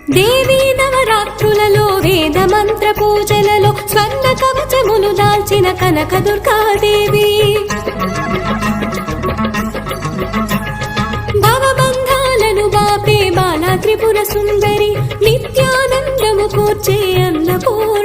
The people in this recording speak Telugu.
దేవీ నవరాత్రులలో వేద మంత్ర పూజలలో స్వర్ణ కవచములు దాల్చిన కనక దుర్గాదేవి భవబంధాలను బాపే బాలా త్రిపుర సుందరి నిత్యానందము కూర్చే అన్నపూర్ణ